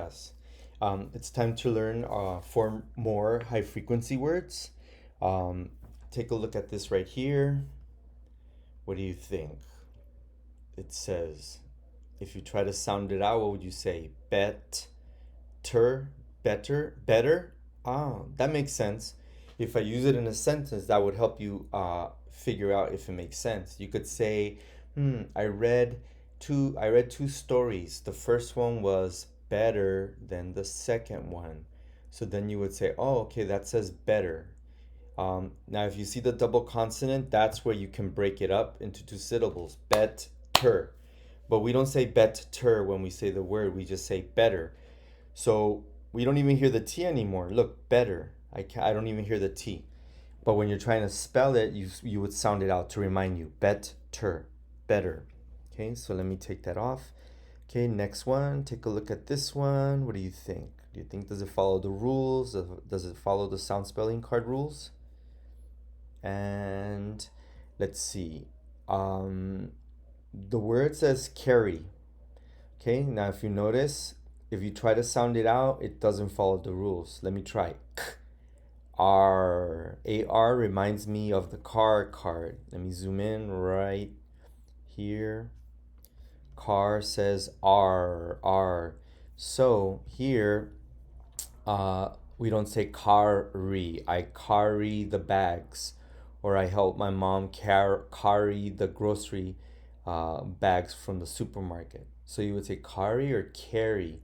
Yes. It's time to learn four more high frequency words. Um, Take a look at this right here. What do you think? It says, if you try to sound it out, what would you say? Better? Ah, that makes sense. If I use it in a sentence, that would help you figure out if it makes sense. You could say, I read two stories. The first one was better than the second one. So then you would say, oh, okay, that says better. Now, if you see the double consonant, that's where you can break it up into two syllables. Better. But we don't say better when we say the word. We just say better. So we don't even hear the T anymore. Look, better. I don't even hear the T. But when you're trying to spell it, you would sound it out to remind you. Better. Better. Okay, so let me take that off. Okay, next one. Take a look at this one. What do you think? Do you think, does it follow the rules? Does it follow the sound spelling card rules? And let's see. Um, the word says carry. Okay, now if you notice, if you try to sound it out, it doesn't follow the rules. Let me try. R. AR reminds me of the car card. Let me zoom in right here. Car says R, R. So here, we don't say carry. I carry the bags, or I help my mom carry the grocery bags from the supermarket. So you would say carry or carry.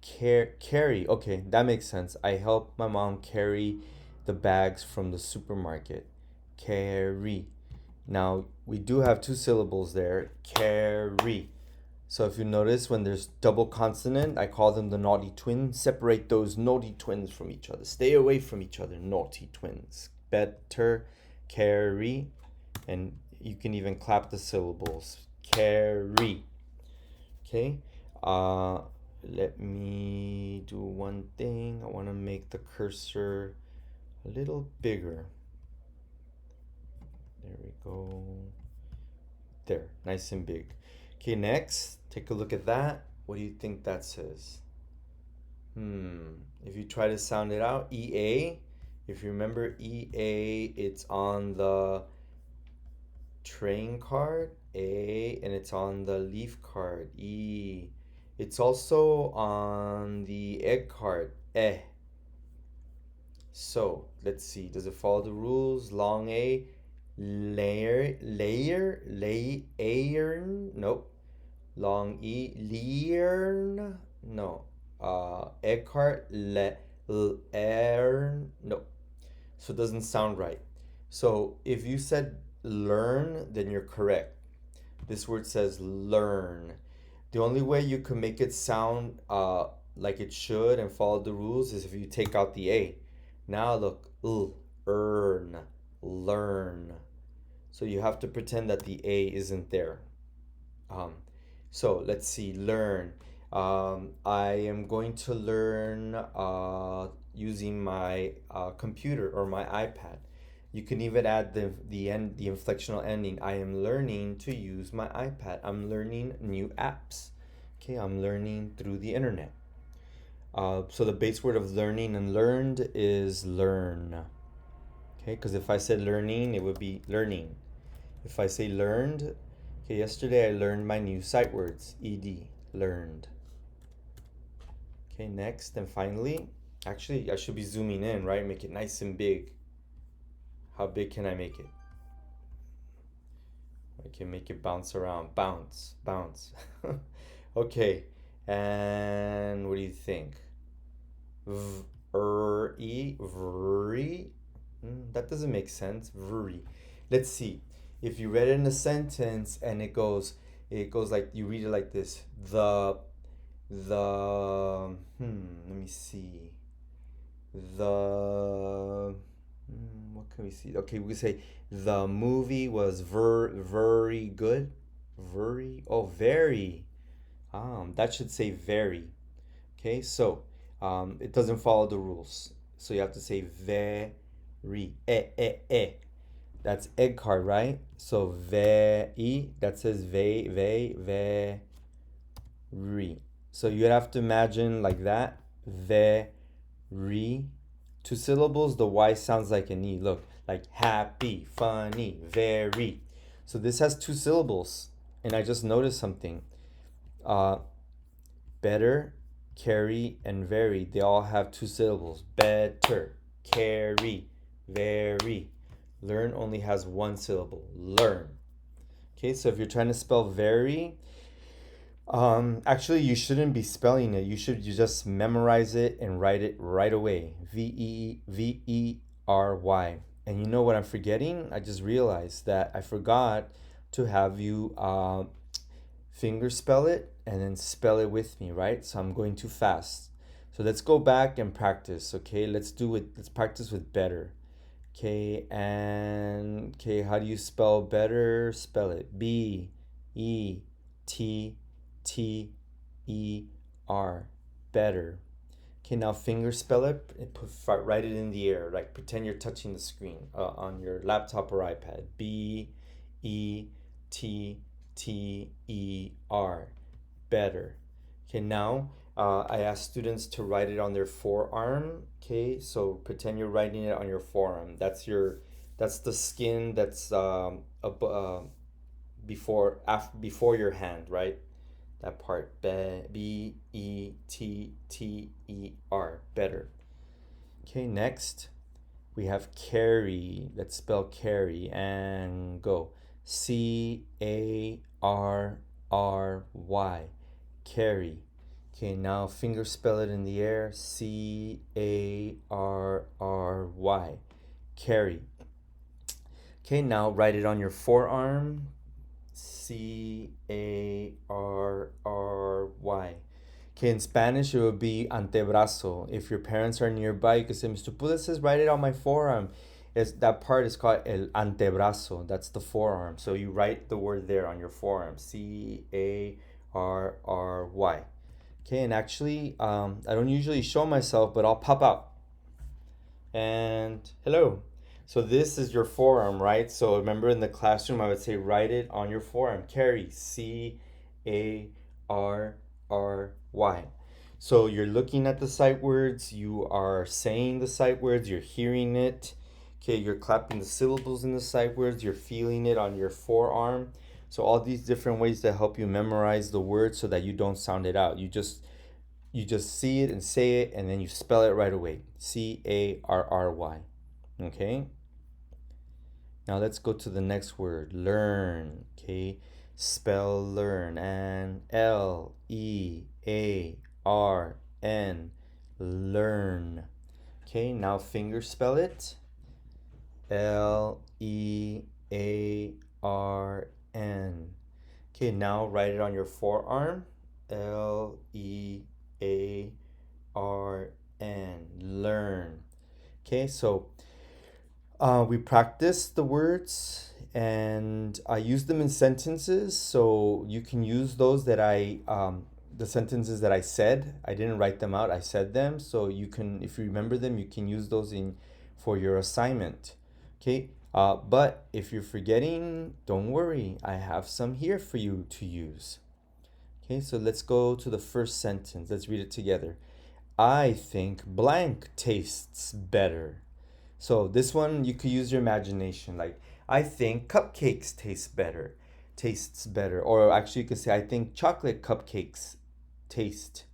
Carry. Okay, that makes sense. I help my mom carry the bags from the supermarket. Carry. Now we do have two syllables there. Carry. So if you notice, when there's double consonant, I call them the naughty twins. Separate those naughty twins from each other. Stay away from each other, naughty twins. Better, carry, and you can even clap the syllables. Carry. Okay. Let me do one thing. I want to make the cursor a little bigger. There we go. There, nice and big. Okay, next, take a look at that. What do you think that says? If you try to sound it out, EA. If you remember EA, it's on the train card, A, and it's on the leaf card, E. It's also on the egg card, Eh. So let's see. Does it follow the rules? Long A, layer, nope. Long E, learn, no. Eckhart, learn, no. So it doesn't sound right. So if you said learn, then you're correct. This word says learn. The only way you can make it sound like it should and follow the rules is if you take out the A. Now look, earn, learn. So you have to pretend that the A isn't there. Um, so let's see, learn. I am going to learn using my computer or my iPad. You can even add the inflectional ending. I am learning to use my iPad. I'm learning new apps. Okay, I'm learning through the internet. So the base word of learning and learned is learn. Okay, because if I said learning, it would be learning. If I say learned, okay, yesterday I learned my new sight words. ED, learned. Okay, next and finally, actually I should be zooming in, right? Make it nice and big. How big can I make it? I can make it bounce around. Bounce, bounce. Okay, and what do you think? Vri. That doesn't make sense. Vri. Let's see. If you read it in a sentence and it goes like, you read it like this. Let me see. What can we see? Okay, we can say the movie was very good. Very. That should say very. Okay, so it doesn't follow the rules. So you have to say very. That's egg card, right? So ve, that says ve, very. So you'd have to imagine like that. Very. Two syllables, the Y sounds like an E. Look, like happy, funny, very. So this has two syllables. And I just noticed something. Uh, better, carry, and very. They all have two syllables. Better, carry, very. Learn only has one syllable. Learn. Okay, so if you're trying to spell very, actually, you shouldn't be spelling it. You just memorize it and write it right away. Very. And you know what I'm forgetting? I just realized that I forgot to have you finger spell it and then spell it with me, right? So I'm going too fast. So let's go back and practice, okay? Let's do it. Let's practice with better. Okay, and okay, how do you spell better? Spell it Better. Better. Okay, now finger spell it and write it in the air. Like pretend you're touching the screen on your laptop or iPad. Better. Better. Okay, now I ask students to write it on their forearm. Okay, so pretend you're writing it on your forearm. That's the skin that's before your hand, right? That part. Better. Better. Okay, next we have carry. Let's spell carry and go. Carry. Carry. Okay, now finger spell it in the air. Carry. Carry. Okay, now write it on your forearm. Carry. Okay, in Spanish it would be antebrazo. If your parents are nearby, you can say, Mr. Pula says write it on my forearm. That part is called el antebrazo. That's the forearm. So you write the word there on your forearm. Carry. Okay, and actually, I don't usually show myself, but I'll pop out. And hello. So this is your forearm, right? So remember in the classroom, I would say write it on your forearm. Carry. Carry. So you're looking at the sight words, you are saying the sight words, you're hearing it. Okay, you're clapping the syllables in the sight words, you're feeling it on your forearm. So all these different ways to help you memorize the word so that you don't sound it out. You just see it and say it, and then you spell it right away. Carry. Okay? Now let's go to the next word, learn. Okay? Spell learn, and Learn. Learn. Okay, now finger spell it. Learn. Okay, now write it on your forearm. Learn. Okay, so we practice the words and I use them in sentences. So you can use those the sentences that I said. I didn't write them out, I said them. So you can, if you remember them, you can use those for your assignment. Okay, but if you're forgetting, don't worry. I have some here for you to use. Okay, so let's go to the first sentence. Let's read it together. I think blank tastes better. So this one, you could use your imagination. Like, I think cupcakes tastes better. Or actually, you could say, I think chocolate cupcakes taste,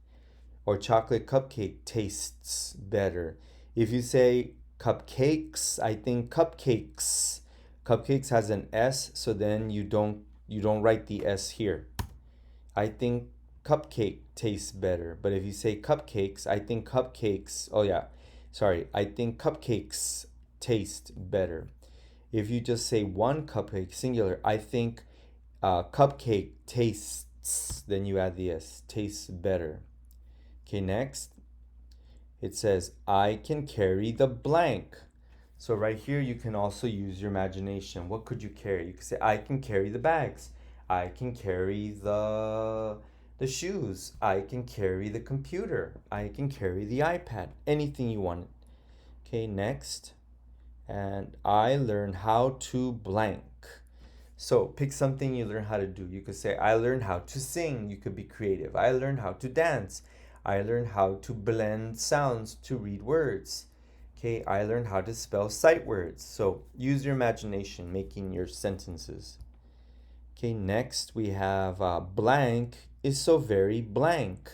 or chocolate cupcake tastes better. If you say cupcakes, I think cupcakes. Cupcakes has an S, so then you don't write the S here. I think cupcake tastes better. But if you say cupcakes, I think cupcakes. Oh yeah, sorry. I think cupcakes taste better. If you just say one cupcake, singular, I think cupcake tastes, then you add the S, tastes better. Okay, next. It says, I can carry the blank. So right here, you can also use your imagination. What could you carry? You could say, I can carry the bags. I can carry the shoes. I can carry the computer. I can carry the iPad. Anything you want. Okay, next. And I learn how to blank. So pick something you learn how to do. You could say, I learned how to sing. You could be creative. I learned how to dance. I learned how to blend sounds to read words. Okay, I learned how to spell sight words. So use your imagination making your sentences. Okay, next we have blank is so very blank.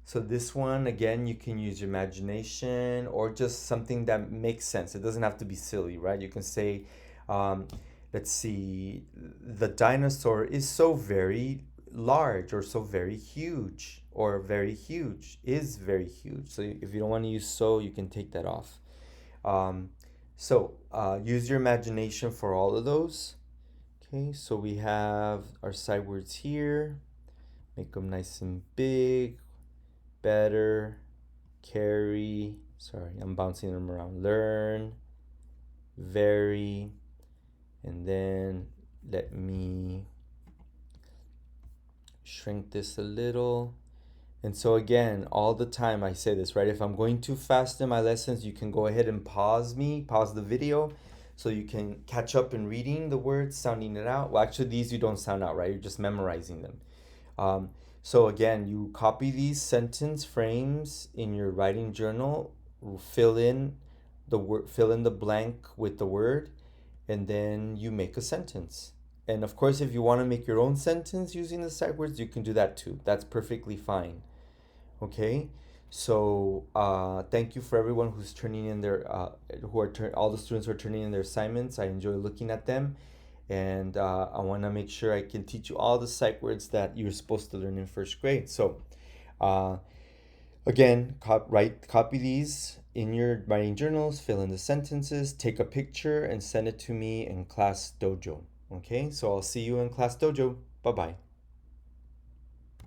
So this one, again, you can use your imagination or just something that makes sense. It doesn't have to be silly, right? You can say, um, let's see, the dinosaur is so very large or so very huge or very huge, is very huge. So if you don't want to use so, you can take that off. Um, use your imagination for all of those. Okay, so we have our sight words here. Make them nice and big, better, carry, sorry, I'm bouncing them around, learn, very, and then let me shrink this a little. And so again, all the time I say this, right? If I'm going too fast in my lessons, you can go ahead and pause the video, so you can catch up in reading the words, sounding it out. Well, actually, these you don't sound out, right? You're just memorizing them. Um, so again, you copy these sentence frames in your writing journal, fill in the word, fill in the blank with the word, and then you make a sentence. And of course, if you want to make your own sentence using the sight words, you can do that too. That's perfectly fine. Okay, so thank you for everyone who's turning in their all the students who are turning in their assignments. I enjoy looking at them, and I want to make sure I can teach you all the sight words that you're supposed to learn in first grade. So uh, again, copy these in your writing journals, fill in the sentences, take a picture, and send it to me in Class Dojo. Okay, so I'll see you in Class Dojo. Bye bye.